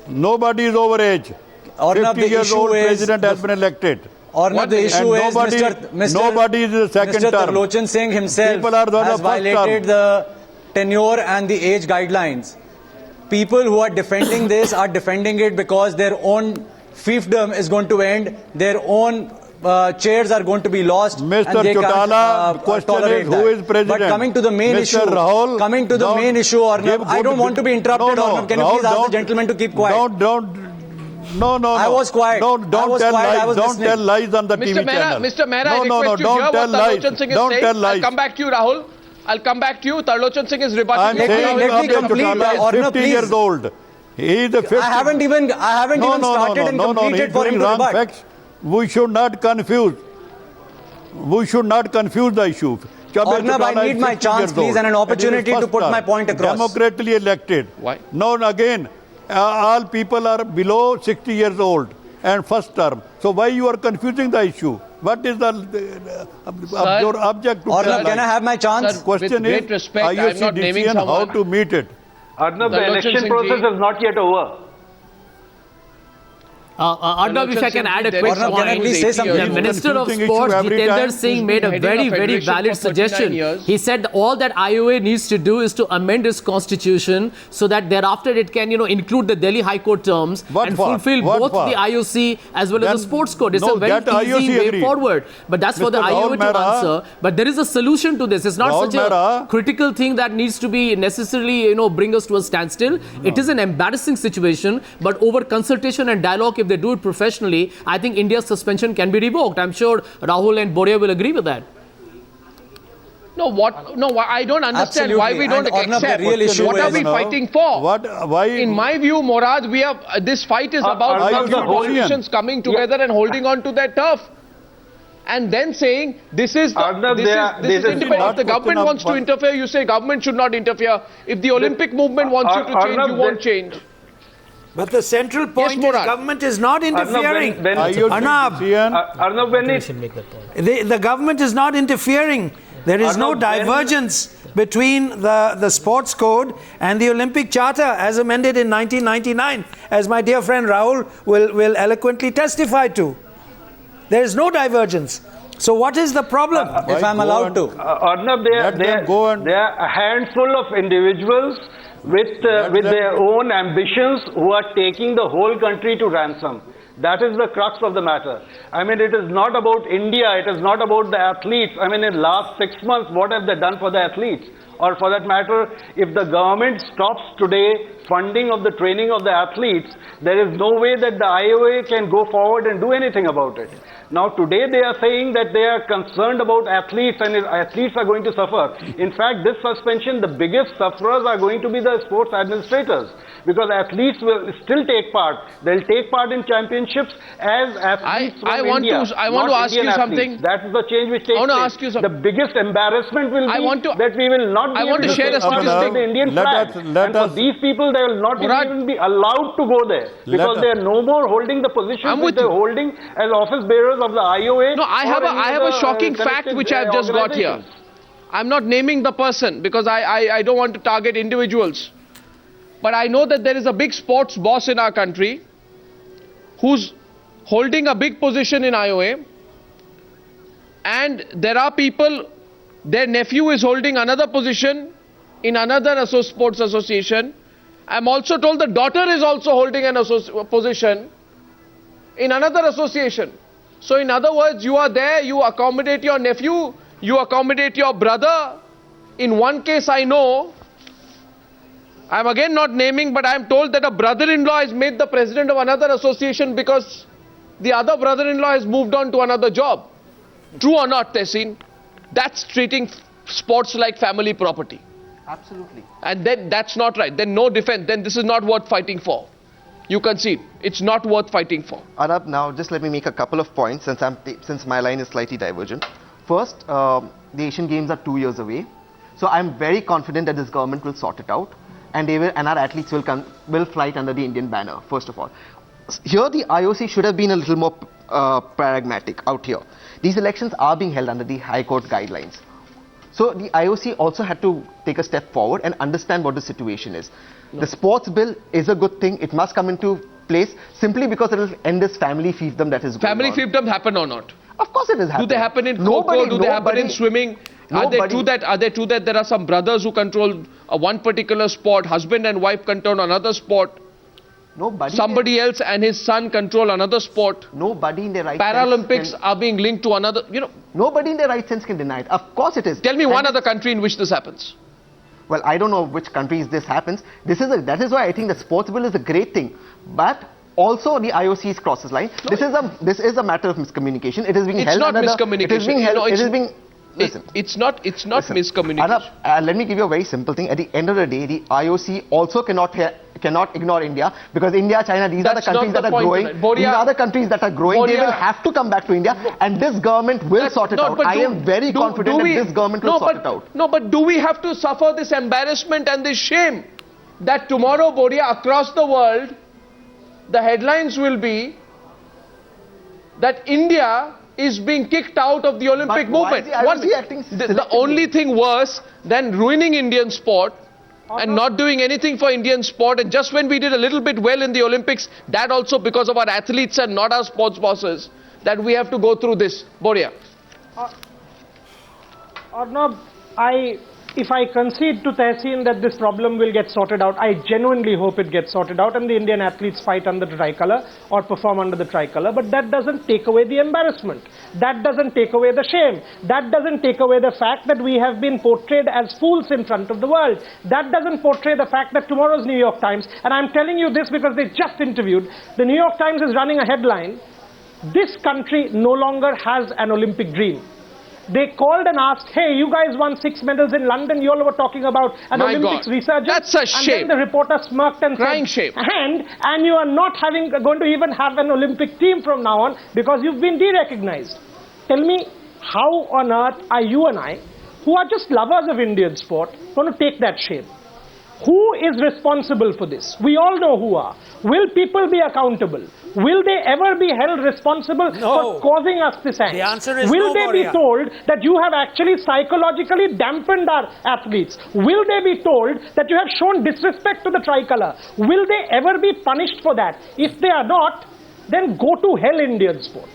Nobody is over age. 50 years old president has been elected. Arnab, the issue is nobody is the second Mr. term. Tarlochan Singh himself has violated the tenure and the age guidelines. People who are defending this are defending it because their own fiefdom is going to end, their own chairs are going to be lost. Mr. Chotala, the question is who is president? But coming to the main issue, Rahul, main issue, Arnab, I don't want to be interrupted. Arnab, can you please ask the gentleman to keep quiet? No. I was quiet. Don't tell lies. Don't tell lies on the TV channel. Mr. Mehra, I request you to hear what Tarlochan Singh is saying. Tell lies. I'll come back to you, Rahul. I'll come back to you. Tarlochan Singh is rebutting. Let me complete. Arnab, 50 years old. He is the 50. I haven't even started and completed for him to rebut. Facts. We should not confuse. We should not confuse the issue. Arnab, I need my chance, please, and an opportunity to put my point across. Democratically elected. Why? Now again, all people are below 60 years old and first term. So why you are confusing the issue? What is your object to Arnab, can I have my chance? Sir, question is, IOC decision how to meet it. Arnab, the election process is not yet over. Arnab, if I can add a quick Arnab, can I please say something? The Minister of Sports, Jitendra Singh, made a very, very valid suggestion. He said all that IOA needs to do is to amend its constitution so that thereafter it can, include the Delhi High Court terms fulfill both the IOC as well as the sports code. It's a very easy way forward. But that's for the IOA to answer. But there is a solution to this. It's not such a critical thing that needs to be necessarily, bring us to a standstill. It is an embarrassing situation, but over consultation and dialogue, if they do it professionally, I think India's suspension can be revoked. I'm sure Rahul and Boria will agree with that. No, I don't understand why we don't accept. What are we fighting for? Why? In my view, Morad, this fight is about the politicians coming together and holding on to their turf. And then saying, this is independent. If the government wants to interfere, you say government should not interfere. If the Olympic movement wants you to change, you won't change. But the central point is government is not interfering. Arnab, the government is not interfering. There is no divergence between the sports code and the Olympic Charter as amended in 1999, as my dear friend Rahul will eloquently testify to. There is no divergence. So what is the problem? If I'm allowed to. Arnab, there are a handful of individuals with their own ambitions who are taking the whole country to ransom. That is the crux of the matter. I mean, it is not about India, it is not about the athletes. I mean, in the last 6 months, what have they done for the athletes? Or for that matter, if the government stops today funding of the training of the athletes, there is no way that the IOA can go forward and do anything about it. Now today they are saying that they are concerned about athletes and athletes are going to suffer. In fact, this suspension, the biggest sufferers are going to be the sports administrators, because athletes will still take part. They'll take part in championships as athletes from India. I want to ask you something. That is the change which takes place. I want to ask you something. The biggest embarrassment will be that we will not be able to take part in the Indian flag. And for these people, they will not even be allowed to go there, because they are no more holding the positions which they are holding as office bearers of the IOA. No, I have a shocking fact which I have just got here. I'm not naming the person because I don't want to target individuals. But I know that there is a big sports boss in our country who's holding a big position in IOA, and there are people, their nephew is holding another position in another sports association. I'm also told the daughter is also holding an position in another association. So in other words, you are there, you accommodate your nephew, you accommodate your brother. In one case I know, I'm again not naming, but I'm told that a brother-in-law is made the president of another association because the other brother-in-law has moved on to another job. True or not, Tehseen? That's treating sports like family property. Absolutely. And then that's not right. Then no defense. Then this is not worth fighting for. You concede. It's not worth fighting for. Arnab, now just let me make a couple of points since my line is slightly divergent. First, the Asian Games are 2 years away. So I'm very confident that this government will sort it out, and our athletes will fight under the Indian banner, first of all. Here the IOC should have been a little more pragmatic out here. These elections are being held under the High Court guidelines. So the IOC also had to take a step forward and understand what the situation is. The sports bill is a good thing. It must come into place simply because it will end this family fiefdom that is going on. Family fiefdom happen or not? Of course it is happening. Do they happen in Kho-Kho? Do they happen in swimming? Are they true that there are some brothers who control one particular sport, husband and wife control another sport? Somebody else and his son control another sport. Nobody in their right Paralympics are being linked to another, Nobody in their right sense can deny it. Of course it is. Tell me one other country in which this happens. Well, I don't know which countries this happens. That is why I think the sports bill is a great thing. But also the IOC's crosses line. No, this is a matter of miscommunication. It is being held under miscommunication. It is being held. It is being. Listen, it's not miscommunication. Arnab, let me give you a very simple thing. At the end of the day, the IOC also cannot ignore India, because India, China, these are the countries that are growing. These are the countries that are growing. They will have to come back to India, and this government will sort it out. I am very confident that this government will sort it out. No, but do we have to suffer this embarrassment and this shame that tomorrow, Boria, across the world, the headlines will be that India is being kicked out of the Olympic movement? The only thing worse than ruining Indian sport and not doing anything for Indian sport, and just when we did a little bit well in the Olympics, that also because of our athletes and not our sports bosses, that we have to go through this. Boria. Arnab, if I concede to Tehseen that this problem will get sorted out, I genuinely hope it gets sorted out and the Indian athletes fight under the tricolour or perform under the tricolour, but that doesn't take away the embarrassment. That doesn't take away the shame. That doesn't take away the fact that we have been portrayed as fools in front of the world. That doesn't portray the fact that tomorrow's New York Times, and I'm telling you this because they just interviewed, the New York Times is running a headline, "This country no longer has an Olympic dream." They called and asked, "Hey, you guys won 6 medals in London, you all were talking about an Olympics resurgence." That's a shame. And then the reporter smirked and said, shame. And you are not going to even have an Olympic team from now on because you've been de-recognized. Tell me, how on earth are you and I, who are just lovers of Indian sport, going to take that shame? Who is responsible for this? We all know who are. Will people be accountable? Will they ever be held responsible for causing us this angst? The answer is Will no, they be Boria. told that you have actually psychologically dampened our athletes? Will they be told that you have shown disrespect to the tricolour? Will they ever be punished for that? If they are not, then go to hell, Indian sport.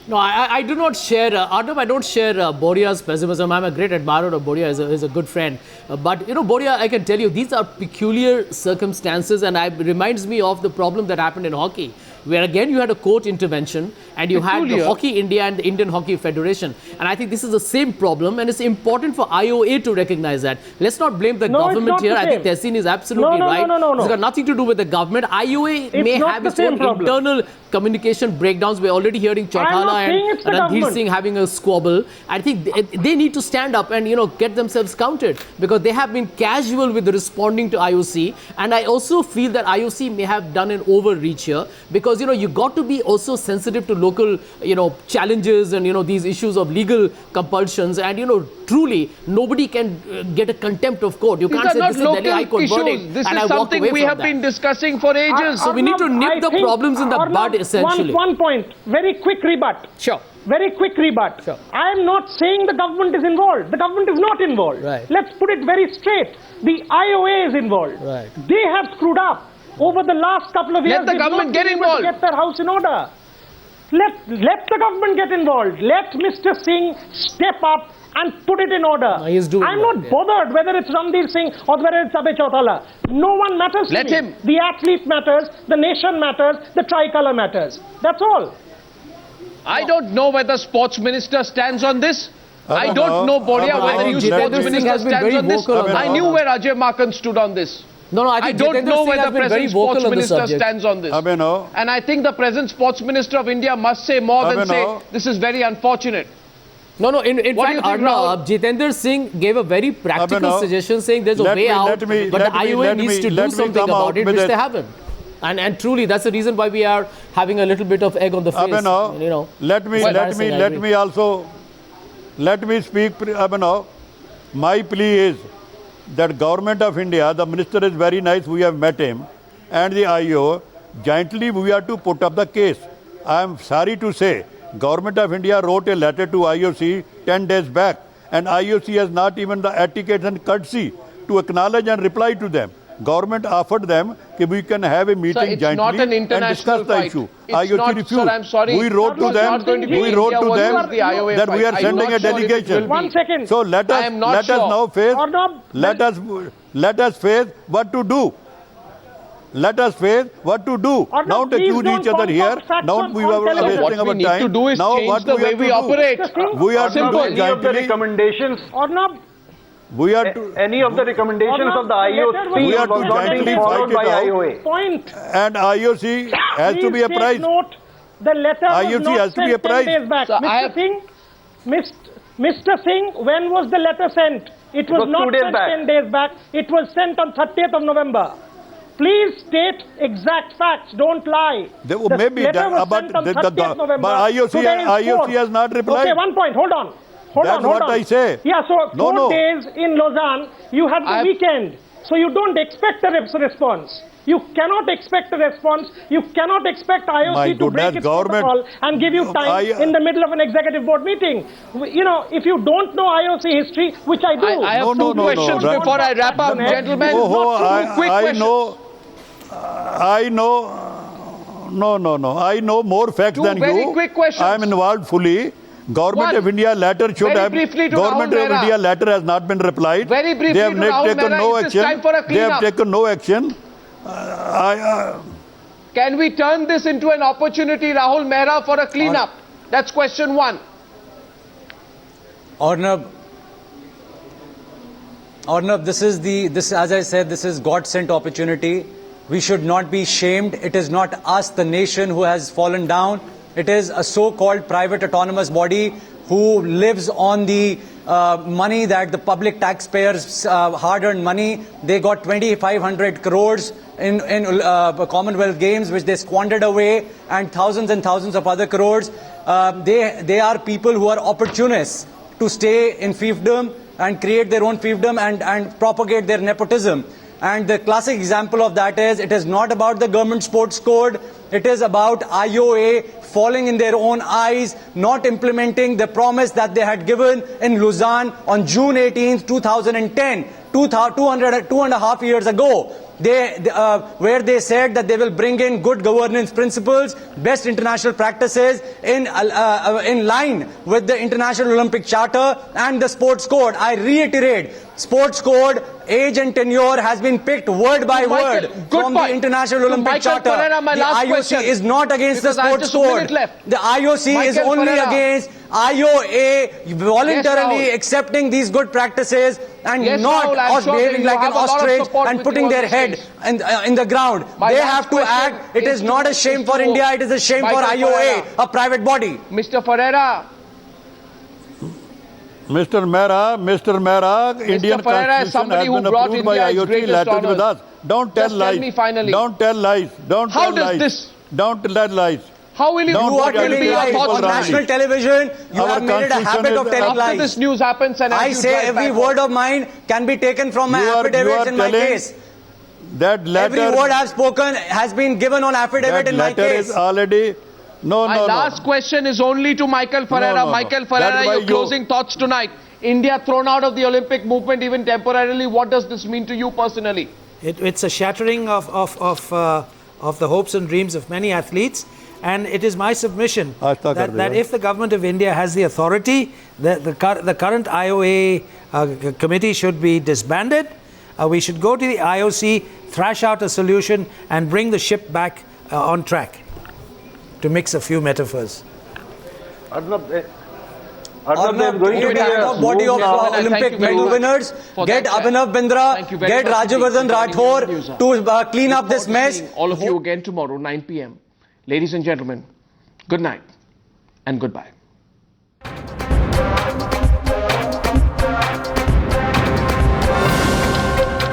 No, I do not share, Arnab, I don't share Boria's pessimism. I'm a great admirer of Boria, he's a good friend. But, Boria, I can tell you, these are peculiar circumstances, and it reminds me of the problem that happened in hockey, where again you had a court intervention and you had the Hockey India and the Indian Hockey Federation. And I think this is the same problem, and it's important for IOA to recognize that. Let's not blame the government here. I think Tehseen is absolutely right. It's got nothing to do with the government. IOA may have its own internal communication breakdowns. We're already hearing Chautala and Ranveer Singh having a squabble. I think they need to stand up and get themselves counted, because they have been casual with responding to IOC. And I also feel that IOC may have done an overreach here, because you got to be also sensitive to local challenges and these issues of legal compulsions, and truly nobody can get a contempt of court. You can't say this is Delhi High Court verdict. This is something we have been discussing for ages. So we need to nip the problems in the bud, essentially. One point, very quick rebut. Sure. Very quick rebut. Sure. I am not saying the government is involved. The government is not involved. Right. Let's put it very straight. The IOA is involved. Right. They have screwed up. Over the last couple of years, let the government get involved. Get their house in order. Let the government get involved. Let Mr. Singh step up and put it in order. No, he's doing I'm not bothered whether it's Ranveer Singh or whether it's Abhay Chautala. No one matters to me. Let him. The athlete matters, the nation matters, the tricolour matters. That's all. I don't know whether sports minister stands on this. I don't know, Boria, whether you sports minister stands on this. I knew where Ajay Markan stood on this. No, I don't know whether the present sports minister stands on this. And I think the present sports minister of India must say more than say, this is very unfortunate. No, in fact, Arnab, Jitendra Singh gave a very practical suggestion, saying there's a way out, but the IOA needs to do something about it, which they haven't. And truly, that's the reason why we are having a little bit of egg on the face. Let me speak. My plea is that Government of India, the minister is very nice, we have met him, and the IO, jointly we are to put up the case. I am sorry to say, Government of India wrote a letter to IOC 10 days back, and IOC has not even the etiquette and courtesy to acknowledge and reply to them. Government offered them that we can have a meeting it's jointly not an and discuss the fight. issue. It's IOC not, refused. Sir, I'm sorry. We wrote to them. We wrote to them that we are sending a delegation. 1 second. So let us now face. Let us face what to do. Let us face what to do. Now to accuse each other here. Now we are wasting our time. What we need to do is change the way we operate. We are to do any of the recommendations. Arnab, we are to, any of the recommendations of the IOC we are to was not jointly being fight followed it by out. IOA. Point. And IOC has to be Please apprised. take note. The letter was IOC not has to be sent 10 apprised. days back. So Mr. Singh, when was the letter sent? It was not 2 days sent back. 10 days back. It was sent on 30th of November. Please state exact facts. Don't lie. Maybe letter was but sent on 30th November. but IOC has not replied. Okay, 1 point. Hold on. That's what I say. Yeah, so No, 4 no. days in Lausanne, you had the weekend. So you don't expect a response. You cannot expect a response. You cannot expect IOC to break its protocol and give you time in the middle of an executive board meeting. You know, if you don't know IOC history, which I do. I have two questions before I wrap up, gentlemen. I know. No. I know more facts than you. Very quick questions. I am involved fully. Government of India letter should have. Government of India letter has not been replied. Very briefly, they have Rahul taken Mehra, no is this action. time for a They have clean-up? taken no action. Can we turn this into an opportunity, Rahul Mehra, for a clean-up? That's question 1. Arnab, this as I said, this is God-sent opportunity. We should not be shamed. It is not us, the nation, who has fallen down. It is a so-called private autonomous body who lives on the money that the public taxpayers' hard-earned money. They got 2,500 crores in Commonwealth Games, which they squandered away, and thousands of other crores. They are people who are opportunists to stay in fiefdom and create their own fiefdom and propagate their nepotism. And the classic example of that is, it is not about the government sports code. It is about IOA falling in their own eyes, not implementing the promise that they had given in Lausanne on June 18th, 2010, 2.5 years ago. Where they said that they will bring in good governance principles, best international practices in line with the International Olympic Charter and the sports code. I reiterate, sports code, age and tenure has been picked word by word from the International Olympic Charter. The IOC is not against the sports code. The IOC is only against IOA voluntarily accepting these good practices and not us behaving like an ostrich and putting their head in the ground. They have to act. It is not a shame for India. It is a shame for IOA, a private body. Mr. Ferreira. Mr. Mehra, Indian Constitution has been approved by IOC, letter with us. Don't tell lies. Don't tell lies. Don't How tell does lies. this? Don't tell lies. How will you are telling lies on national television? You have made it a habit of telling lies. After this news happens and I say every word of mine can be taken from my affidavits in my case. That letter, every word I have spoken has been given on affidavit in my case. That letter is already... My last question is only to Michael Ferreira. Michael Ferreira, your closing thoughts tonight. India thrown out of the Olympic movement even temporarily. What does this mean to you personally? It's a shattering of the hopes and dreams of many athletes. And it is my submission that if the government of India has the authority, the current IOA committee should be disbanded. We should go to the IOC, thrash out a solution, and bring the ship back on track, to mix a few metaphors. Arnab, there's going to be a body of Olympic medal winners. Get Abhinav Bindra, get Rajyavardhan Rathore to clean up this mess. All of you again tomorrow, 9 p.m. Ladies and gentlemen, good night and goodbye.